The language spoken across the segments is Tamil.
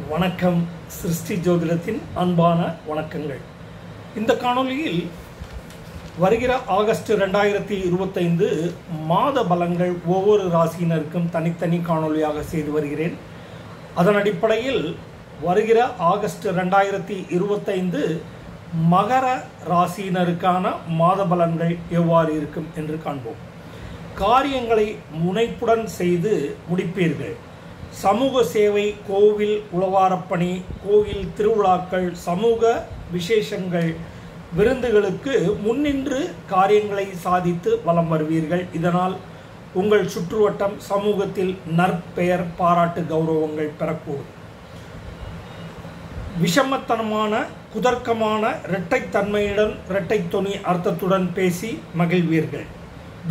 வணக்கம். சிருஷ்டி ஜோதிடத்தின் அன்பான வணக்கங்கள். இந்த காணொளியில் வருகிற ஆகஸ்ட் 2025 மாத பலன்கள் ஒவ்வொரு ராசியினருக்கும் தனித்தனி காணொளியாக செய்து வருகிறேன். அதன் அடிப்படையில் வருகிற ஆகஸ்ட் 2025 மகர ராசியினருக்கான மாத பலன்கள் எவ்வாறு இருக்கும் என்று காண்போம். காரியங்களை முனைப்புடன் செய்து முடிப்பீர்கள். சமூக சேவை, கோவில் உழவாரப்பணி, கோவில் திருவிழாக்கள், சமூக விசேஷங்கள், விருந்துகளுக்கு முன்னின்று காரியங்களை சாதித்து வலம் வருவீர்கள். இதனால் உங்கள் சுற்றுவட்டம் சமூகத்தில் நற்பெயர், பாராட்டு, கௌரவங்கள் பெறக்கூடும். விஷமத்தனமான, குதர்க்கமான, இரட்டைத்தன்மையுடன், இரட்டை தொனி அர்த்தத்துடன் பேசி மகிழ்வீர்கள்.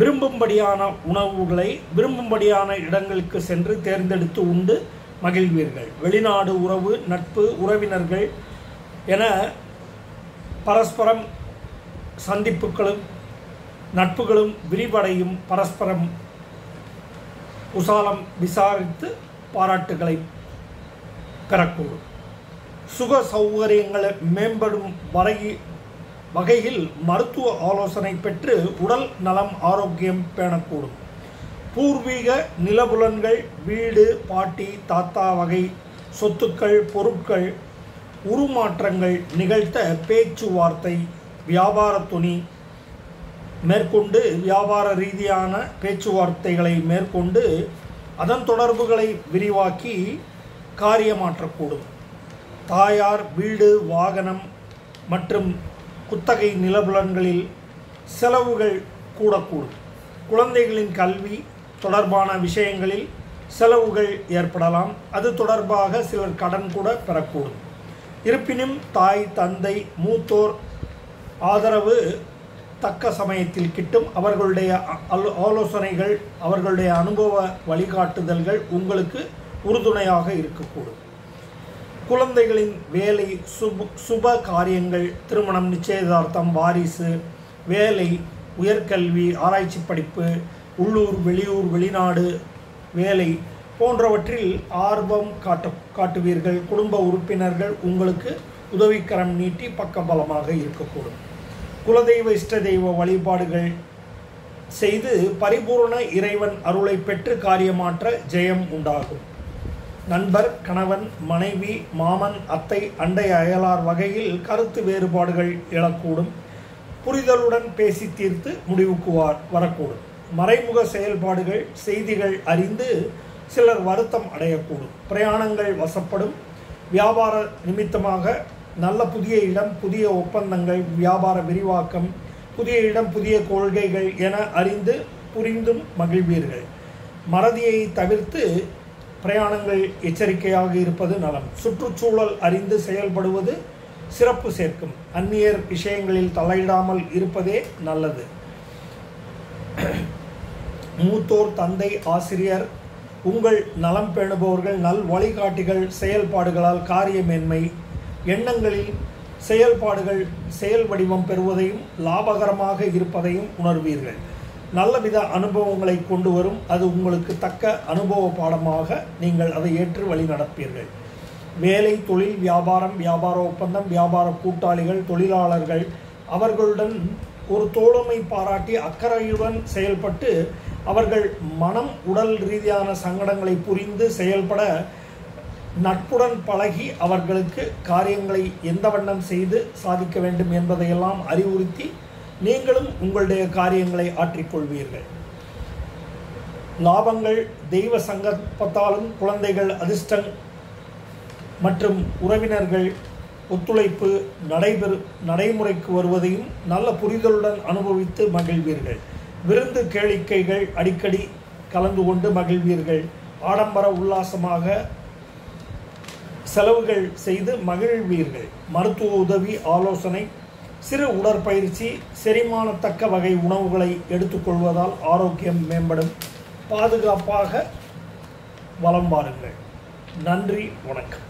விரும்பும்படியான உணவுகளை விரும்பும்படியான இடங்களுக்கு சென்று தேர்ந்தெடுத்து உண்டு மகிழ்வீர்கள். வெளிநாடு உறவு, நட்பு, உறவினர்கள் என பரஸ்பரம் சந்திப்புகளும் நட்புகளும் விரிவடையும். பரஸ்பரம் உசாலம் விசாரித்து பாராட்டுகளை பெறக்கூடும். சுக சௌகரியங்களை மேம்படும் வகையில் மருத்துவ ஆலோசனை பெற்று உடல் நலம், ஆரோக்கியம் பேணக்கூடும். பூர்வீக நிலபுலன்கள், வீடு, பாட்டி, தாத்தா வகை சொத்துக்கள், பொருட்கள் உருமாற்றங்கள் நிகழ்த்த பேச்சுவார்த்தை, வியாபார துணி மேற்கொண்டு வியாபார ரீதியான பேச்சுவார்த்தைகளை மேற்கொண்டு அதன் தொடர்புகளை விரிவாக்கி காரியமாற்றக்கூடும். தாயார், வீடு, வாகனம் மற்றும் குத்தகை நிலபுலன்களில் செலவுகள் கூடக்கூடும். குழந்தைகளின் கல்வி தொடர்பான விஷயங்களில் செலவுகள் ஏற்படலாம். அது தொடர்பாக சிலர் கடன் கூட பெறக்கூடும். இருப்பினும் தாய், தந்தை, மூத்தோர் ஆதரவு தக்க சமயத்தில் கிட்டும். அவர்களுடைய ஆலோசனைகள், அவர்களுடைய அனுபவ வழிகாட்டுதல்கள் உங்களுக்கு உறுதுணையாக இருக்கக்கூடும். குழந்தைகளின் வேலை, சுப காரியங்கள், திருமணம், நிச்சயதார்த்தம், வாரிசு, வேலை, உயர்கல்வி, ஆராய்ச்சி படிப்பு, உள்ளூர், வெளியூர், வெளிநாடு வேலை போன்றவற்றில் ஆர்வம் காட்டுவீர்கள். குடும்ப உறுப்பினர்கள் உங்களுக்கு உதவிக்கரம் நீட்டி பக்கபலமாக இருக்கக்கூடும். குலதெய்வ, இஷ்ட தெய்வ வழிபாடுகள் செய்து பரிபூர்ண இறைவன் அருளை பெற்று காரியமாற்ற ஜெயம் உண்டாகும். நண்பர், கணவன், மனைவி, மாமன், அத்தை, அண்டை அயலார் வகையில் கருத்து வேறுபாடுகள் எழக்கூடும். புரிதலுடன் பேசி தீர்த்து முடிவுக்கு வரக்கூடும். மறைமுக செயல்பாடுகள், செய்திகள் அறிந்து சிலர் வருத்தம் அடையக்கூடும். பிரயாணங்கள் வசப்படும். வியாபார நிமித்தமாக நல்ல புதிய இடம், புதிய ஒப்பந்தங்கள், வியாபார விரிவாக்கம், புதிய இடம், புதிய கொள்கைகள் என அறிந்து புரிந்தும் மகிழ்வீர்கள். மறதியை தவிர்த்து பிரயாணங்கள் எச்சரிக்கையாக இருப்பது நலம். சுற்றுச்சூழல் அறிந்து செயல்படுவது சிறப்பு சேர்க்கும். அந்நியர் விஷயங்களில் தலையிடாமல் இருப்பதே நல்லது. மூத்தோர், தந்தை, ஆசிரியர், உங்கள் நலம் பேணுபவர்கள், நல் வழிகாட்டிகள் செயல்பாடுகளால் காரிய மேன்மை, எண்ணங்களில் செயல்பாடுகள் செயல் வடிவம் பெறுவதையும் லாபகரமாக இருப்பதையும் உணர்வீர்கள். நல்லவித அனுபவங்களை கொண்டு வரும். அது உங்களுக்கு தக்க அனுபவ பாடமாக நீங்கள் அதை ஏற்று வழி நடப்பீர்கள். வேலை, தொழில், வியாபாரம், வியாபார ஒப்பந்தம், வியாபார கூட்டாளிகள், தொழிலாளர்கள் அவர்களுடன் ஒரு தோழமை பாராட்டி அக்கறையுடன் செயல்பட்டு அவர்கள் மனம், உடல் ரீதியான சங்கடங்களை புரிந்து செயல்பட நட்புடன் பழகி அவர்களுக்கு காரியங்களை எந்த வண்ணம் செய்து சாதிக்க வேண்டும் என்பதையெல்லாம் அறிவுறுத்தி நீங்களும் உங்களுடைய காரியங்களை ஆற்றிக்கொள்வீர்கள். லாபங்கள் தெய்வ சங்கல்பத்தாலும் குழந்தைகள் அதிர்ஷ்டம் மற்றும் உறவினர்கள் ஒத்துழைப்பு நடைமுறைக்கு வருவதையும் நல்ல புரிதலுடன் அனுபவித்து மகிழ்வீர்கள். விருந்து கேளிக்கைகள் அடிக்கடி கலந்து கொண்டு மகிழ்வீர்கள். ஆடம்பர உல்லாசமாக செலவுகள் செய்து மகிழ்வீர்கள். மருத்துவ உதவி, ஆலோசனை, சிறு உடற்பயிற்சி, செரிமானத்தக்க வகை உணவுகளை எடுத்துக்கொள்வதால் ஆரோக்கியம் மேம்படும். பாதுகாப்பாக வலம் வாருங்கள். நன்றி, வணக்கம்.